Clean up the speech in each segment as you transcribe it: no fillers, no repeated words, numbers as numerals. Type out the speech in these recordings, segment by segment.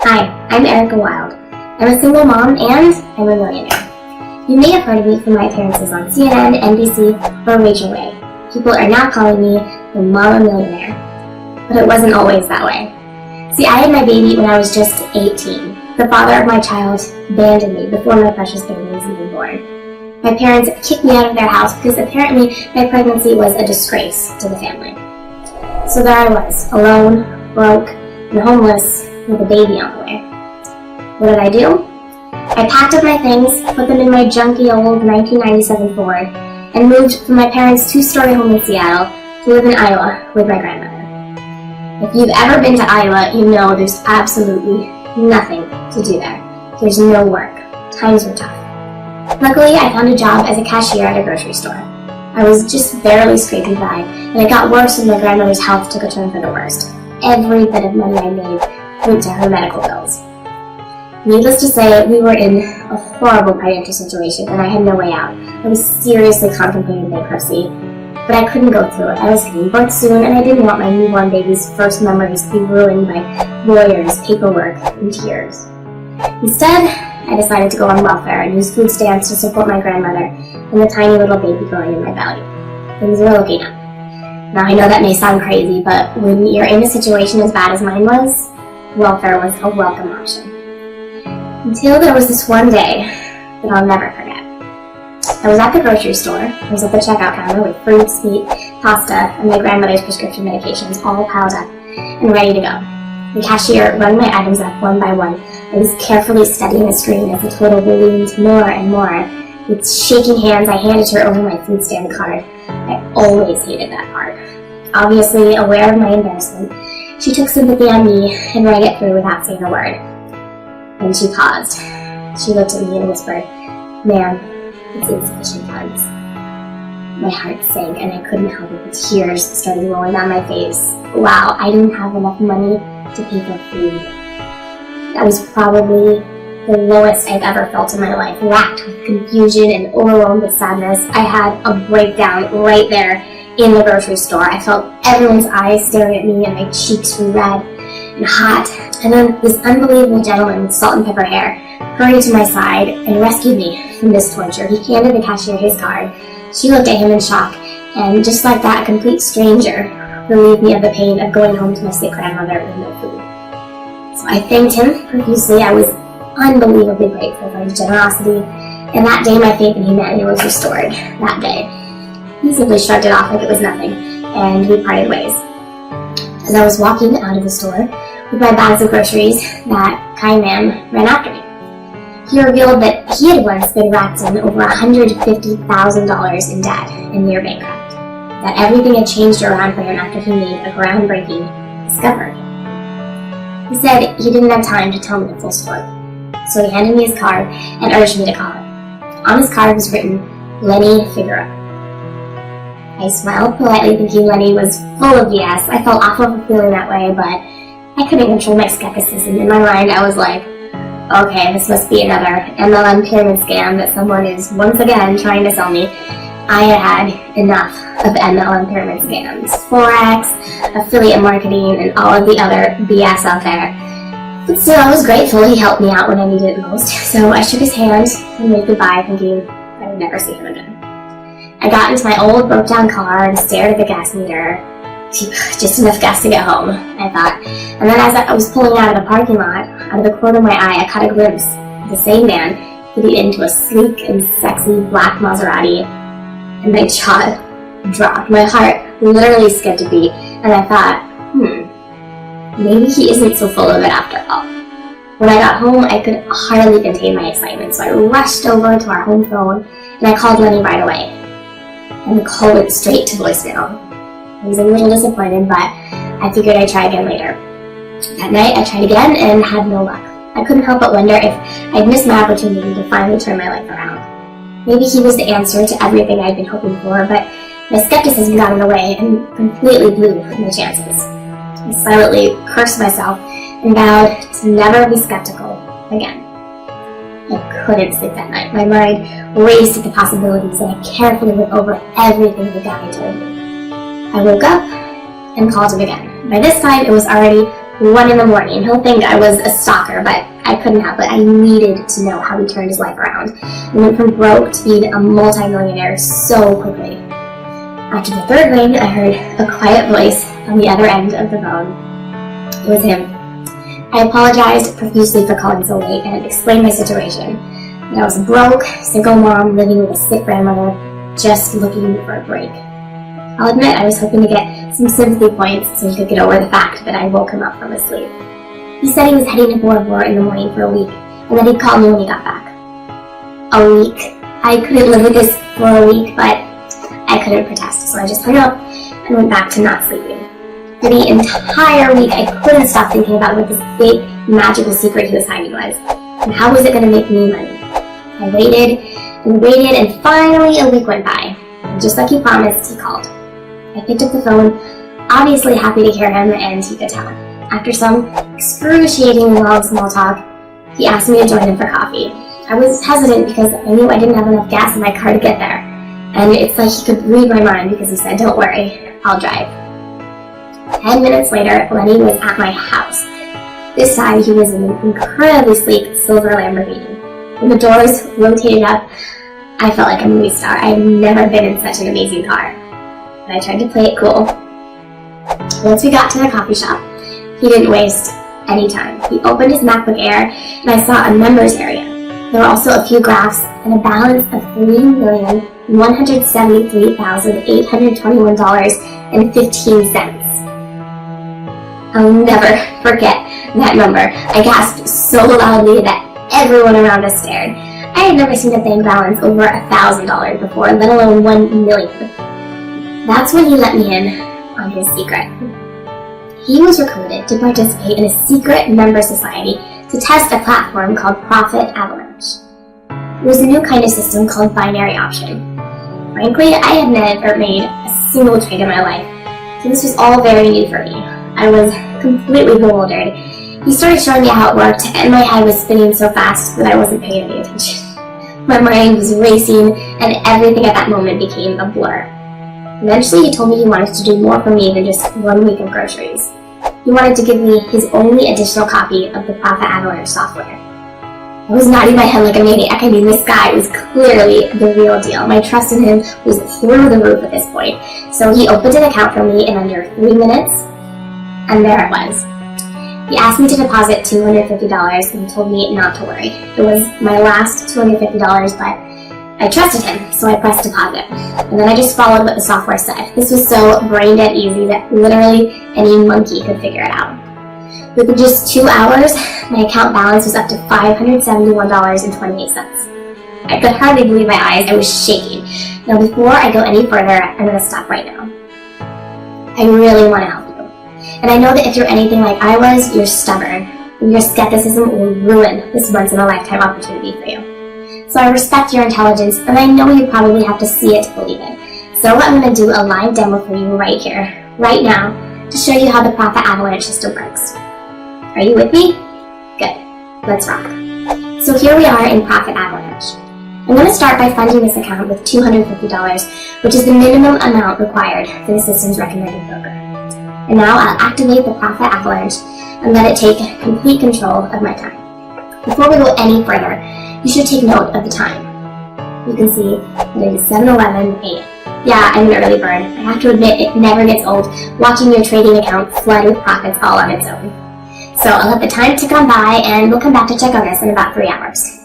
Hi, I'm Erica Wild. I'm a single mom and I'm a millionaire. You may have heard of me from my appearances on CNN, NBC, or Rachel Ray. People are now calling me the Mama Millionaire. But it wasn't always that way. See, I had my baby when I was just 18. The father of my child abandoned me before my precious baby was even born. My parents kicked me out of their house because apparently my pregnancy was a disgrace to the family. So there I was, alone, broke, and homeless, with a baby on the way. What did I do? I packed up my things, put them in my junky old 1997 Ford, and moved from my parents' two-story home in Seattle to live in Iowa with my grandmother. If you've ever been to Iowa, you know there's absolutely nothing to do there. There's no work. Times were tough. Luckily, I found a job as a cashier at a grocery store. I was just barely scraping by, and it got worse when my grandmother's health took a turn for the worst. Every bit of money I made went to her medical bills. Needless to say, we were in a horrible financial situation, and I had no way out. I was seriously contemplating bankruptcy, but I couldn't go through it. I was giving birth soon, and I didn't want my newborn baby's first memories to be ruined by lawyers, paperwork, and tears. Instead, I decided to go on welfare and use food stamps to support my grandmother and the tiny little baby growing in my belly. Things were looking up. Now, I know that may sound crazy, but when you're in a situation as bad as mine was, welfare was a welcome option. Until there was this one day that I'll never forget. I was at the grocery store. I was at the checkout counter with fruits, meat, pasta, and my grandmother's prescription medications all piled up and ready to go. The cashier rung my items up one by one. I was carefully studying the screen as the total ballooned more and more. With shaking hands, I handed her over my food stand card. I always hated that part. Obviously aware of my embarrassment, she took sympathy on me and rang it through without saying a word. Then she paused. She looked at me and whispered, "Ma'am, it's insufficient funds." My heart sank and I couldn't help it. The tears started rolling down my face. Wow, I didn't have enough money to pay for food. That was probably the lowest I've ever felt in my life, racked with confusion and overwhelmed with sadness. I had a breakdown right there in the grocery store. I felt everyone's eyes staring at me and my cheeks were red and hot. And then this unbelievable gentleman with salt and pepper hair hurried to my side and rescued me from this torture. He handed the cashier his card. She looked at him in shock, and just like that, a complete stranger relieved me of the pain of going home to my sick grandmother with no food. So I thanked him profusely. I was unbelievably grateful for his generosity, and that day my faith in humanity was restored. That day. He simply shrugged it off like it was nothing, and we parted ways. As I was walking out of the store with my bags of groceries, that kind man ran after me. He revealed that he had once been racked in over $150,000 in debt and near bankrupt. That everything had changed around for him after he made a groundbreaking discovery. He said he didn't have time to tell me the full story, so he handed me his card and urged me to call him. On his card was written, "Lenny Figueroa." I smiled politely, thinking Lenny was full of BS. I felt awful for feeling that way, but I couldn't control my skepticism. In my mind, I was like, okay, this must be another MLM pyramid scam that someone is once again trying to sell me. I had had enough of MLM pyramid scams, forex, affiliate marketing, and all of the other BS out there. But still, I was grateful he helped me out when I needed it most. So I shook his hand and waved goodbye, thinking I would never see him again. I got into my old broke-down car and stared at the gas meter. Just enough gas to get home, I thought. And then as I was pulling out of the parking lot, out of the corner of my eye, I caught a glimpse of the same man getting into a sleek and sexy black Maserati, and my jaw dropped. My heart literally skipped a beat, and I thought, maybe he isn't so full of it after all. When I got home, I could hardly contain my excitement, so I rushed over to our home phone, and I called Lenny right away. And the call went straight to voicemail. I was a little disappointed, but I figured I'd try again later. That night, I tried again and had no luck. I couldn't help but wonder if I'd missed my opportunity to finally turn my life around. Maybe he was the answer to everything I'd been hoping for, but my skepticism got in the way and completely blew my chances. I silently cursed myself and vowed to never be skeptical again. I couldn't sleep that night. My mind raced at the possibilities, and I carefully went over everything the guy told me. I woke up and called him again. By this time, it was already 1 in the morning. He'll think I was a stalker, but I couldn't help it. I needed to know how he turned his life around and went from broke to being a multi-millionaire so quickly. After the 3rd ring, I heard a quiet voice on the other end of the phone. It was him. I apologized profusely for calling so late and explained my situation. That I was a broke, single mom living with a sick grandmother, just looking for a break. I'll admit I was hoping to get some sympathy points so he could get over the fact that I woke him up from his sleep. He said he was heading to Bora Bora in the morning for a week, and that he'd call me when he got back. A week? I couldn't live with this for a week, but I couldn't protest, so I just hung up and went back to not sleeping. For the entire week, I couldn't stop thinking about what this big, magical secret he was hiding was, and how was it going to make me money. I waited, and finally a week went by, and just like he promised, he called. I picked up the phone, obviously happy to hear him, and he could tell. After some excruciating long small talk, he asked me to join him for coffee. I was hesitant because I knew I didn't have enough gas in my car to get there, and it's like he could read my mind because he said, "Don't worry, I'll drive." 10 minutes later, Lenny was at my house. This time, he was in an incredibly sleek silver Lamborghini. When the doors rotated up, I felt like a movie star. I had never been in such an amazing car. But I tried to play it cool. Once we got to the coffee shop, he didn't waste any time. He opened his MacBook Air, and I saw a members area. There were also a few graphs and a balance of $3,173,821.15. I'll never forget that number. I gasped so loudly that everyone around us stared. I had never seen a bank balance over $1,000 before, let alone $1 million. That's when he let me in on his secret. He was recruited to participate in a secret member society to test a platform called Profit Avalanche. It was a new kind of system called binary option. Frankly, I had never made a single trade in my life, so this was all very new for me. I was completely bewildered. He started showing me how it worked, and my head was spinning so fast that I wasn't paying any attention. My mind was racing, and everything at that moment became a blur. Eventually, he told me he wanted to do more for me than just 1 week of groceries. He wanted to give me his only additional copy of the Profit Avalanche software. I was nodding my head like a maniac. I mean, this guy was clearly the real deal. My trust in him was through the roof at this point. So he opened an account for me in under 3 minutes, and there it was. He asked me to deposit $250 and told me not to worry. It was my last $250, but I trusted him, so I pressed deposit. And then I just followed what the software said. This was so brain-dead easy that literally any monkey could figure it out. Within just 2 hours, my account balance was up to $571.28. I could hardly believe my eyes. I was shaking. Now, before I go any further, I'm going to stop right now. I really want to help you. And I know that if you're anything like I was, you're stubborn. And your skepticism will ruin this once-in-a-lifetime opportunity for you. So I respect your intelligence, and I know you probably have to see it to believe it. So I'm going to do a live demo for you right here, right now, to show you how the Profit Avalanche system works. Are you with me? Good. Let's rock. So here we are in Profit Avalanche. I'm going to start by funding this account with $250, which is the minimum amount required for the system's recommended broker. And now I'll activate the Profit Avalanche and let it take complete control of my time. Before we go any further, you should take note of the time. You can see that it is 7:11 a.m. Yeah, I'm an early bird. I have to admit it never gets old watching your trading account flood with profits all on its own. So I'll let the time tick on by and we'll come back to check on this in about 3 hours.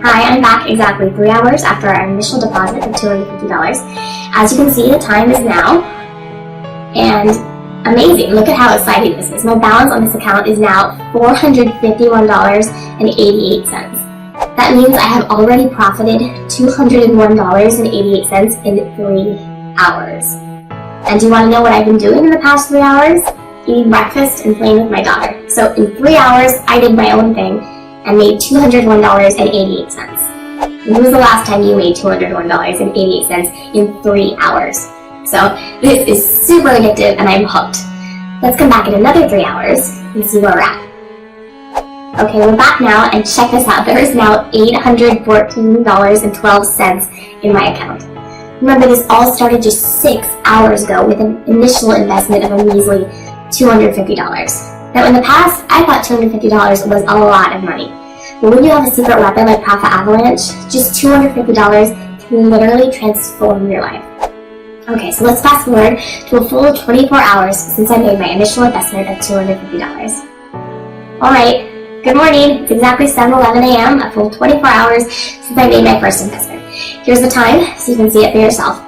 Hi, I'm back exactly 3 hours after our initial deposit of $250. As you can see, the time is now. And amazing, look at how exciting this is. My balance on this account is now $451.88. That means I have already profited $201.88 in 3 hours. And do you want to know what I've been doing in the past 3 hours? Eating breakfast and playing with my daughter. So in 3 hours, I did my own thing and made $201.88. When was the last time you made $201.88 in 3 hours? So this is super addictive and I'm hooked. Let's come back in another 3 hours and see where we're at. Okay, we're back now and check this out. There is now $814.12 in my account. Remember, this all started just 6 hours ago with an initial investment of a measly $250. Now in the past, I thought $250 was a lot of money. But when you have a secret weapon like Profit Avalanche, just $250 can literally transform your life. Okay, so let's fast forward to a full 24 hours since I made my initial investment of $250. Alright, good morning. It's exactly 7:11 a.m., a full 24 hours since I made my first investment. Here's the time so you can see it for yourself.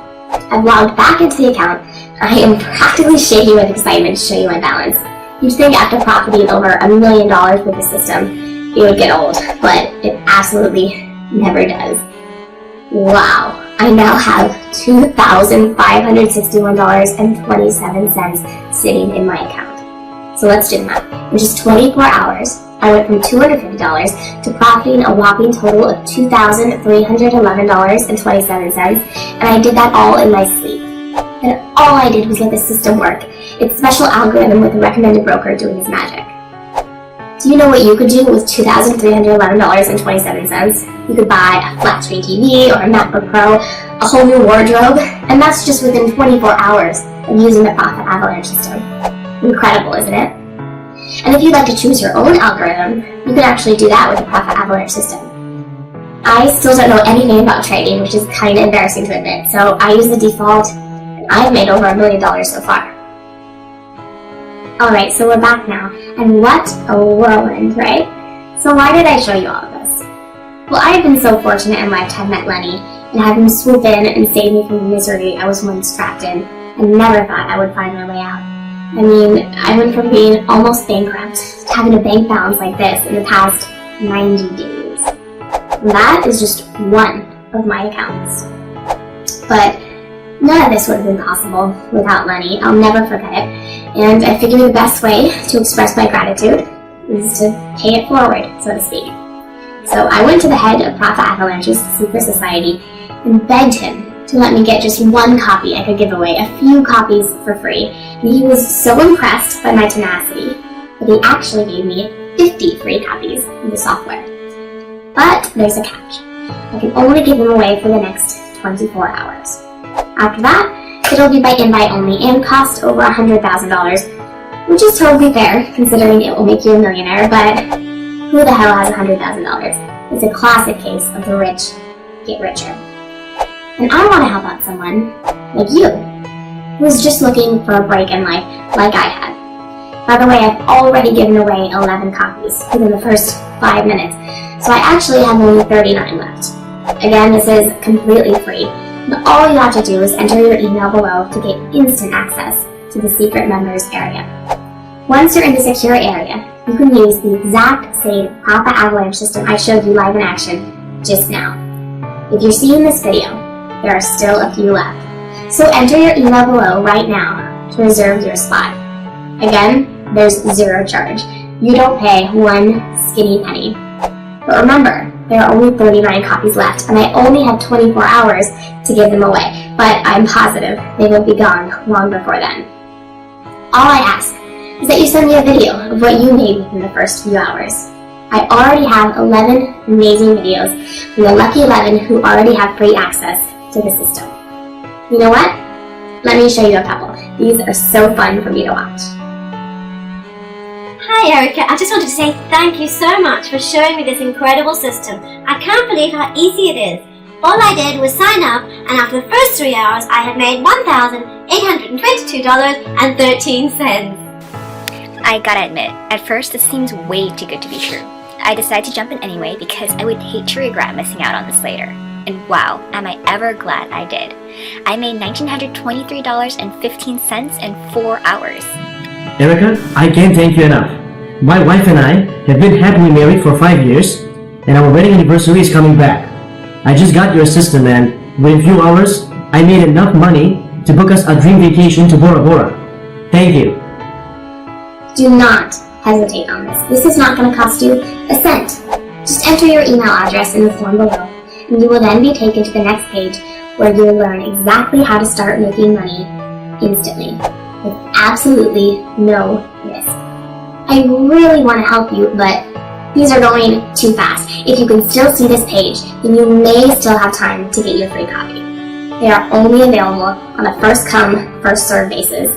I've logged back into the account. I am practically shaking with excitement to show you my balance. You'd think after profiting over $1 million with the system, it would get old, but it absolutely never does. Wow, I now have $2,561.27 sitting in my account. So let's do the math. In just 24 hours, I went from $250 to profiting a whopping total of $2,311.27, and I did that all in my sleep. And all I did was let the system work, its special algorithm with a recommended broker doing his magic. Do you know what you could do with $2,311.27? You could buy a flat screen TV or a MacBook Pro, a whole new wardrobe, and that's just within 24 hours of using the Profit Avalanche system. Incredible, isn't it? And if you'd like to choose your own algorithm, you can actually do that with the Profit Avalanche system. I still don't know anything about trading, which is kind of embarrassing to admit, so I use the default, and I've made over $1 million so far. Alright, so we're back now, and what a whirlwind, right? So why did I show you all of this? Well, I have been so fortunate in life to have met Lenny, and have him swoop in and save me from the misery I was once trapped in, and never thought I would find my way out. I mean, I went from being almost bankrupt to having a bank balance like this in the past 90 days. And that is just one of my accounts. But none of this would have been possible without Lenny. I'll never forget it. And I figured the best way to express my gratitude is to pay it forward, so to speak. So I went to the head of Profit Avalanche's secret society and begged him to let me get just one copy I could give away, a few copies for free. And he was so impressed by my tenacity that he actually gave me 50 free copies of the software. But there's a catch. I can only give them away for the next 24 hours. After that, it'll be by invite only and cost over $100,000, which is totally fair considering it will make you a millionaire, but who the hell has $100,000? It's a classic case of the rich get richer. And I want to help out someone like you, who is just looking for a break in life like I had. By the way, I've already given away 11 copies within the first 5 minutes, so I actually have only 39 left. Again, this is completely free, but all you have to do is enter your email below to get instant access to the secret members area. Once you're in the secure area, you can use the exact same Profit Avalanche system I showed you live in action just now. If you're seeing this video, there are still a few left. So enter your email below right now to reserve your spot. Again, there's zero charge. You don't pay one skinny penny. But remember, there are only 39 copies left, and I only have 24 hours to give them away, but I'm positive they will be gone long before then. All I ask is that you send me a video of what you made within the first few hours. I already have 11 amazing videos from the lucky 11 who already have free access to the system. You know what? Let me show you a couple. These are so fun for me to watch. Hi Erica, I just wanted to say thank you so much for showing me this incredible system. I can't believe how easy it is. All I did was sign up, and after the first 3 hours I had made $1,822.13. I gotta admit, at first this seems way too good to be true. I decided to jump in anyway because I would hate to regret missing out on this later. And wow, am I ever glad I did. I made $1,923.15 in 4 hours. Erica, I can't thank you enough. My wife and I have been happily married for 5 years, and our wedding anniversary is coming back. I just got your system, and within a few hours, I made enough money to book us a dream vacation to Bora Bora. Thank you. Do not hesitate on this. This is not going to cost you a cent. Just enter your email address in the form below, and you will then be taken to the next page where you will learn exactly how to start making money instantly with absolutely no risk. I really want to help you, but these are going too fast. If you can still see this page, then you may still have time to get your free copy. They are only available on a first come, first served basis.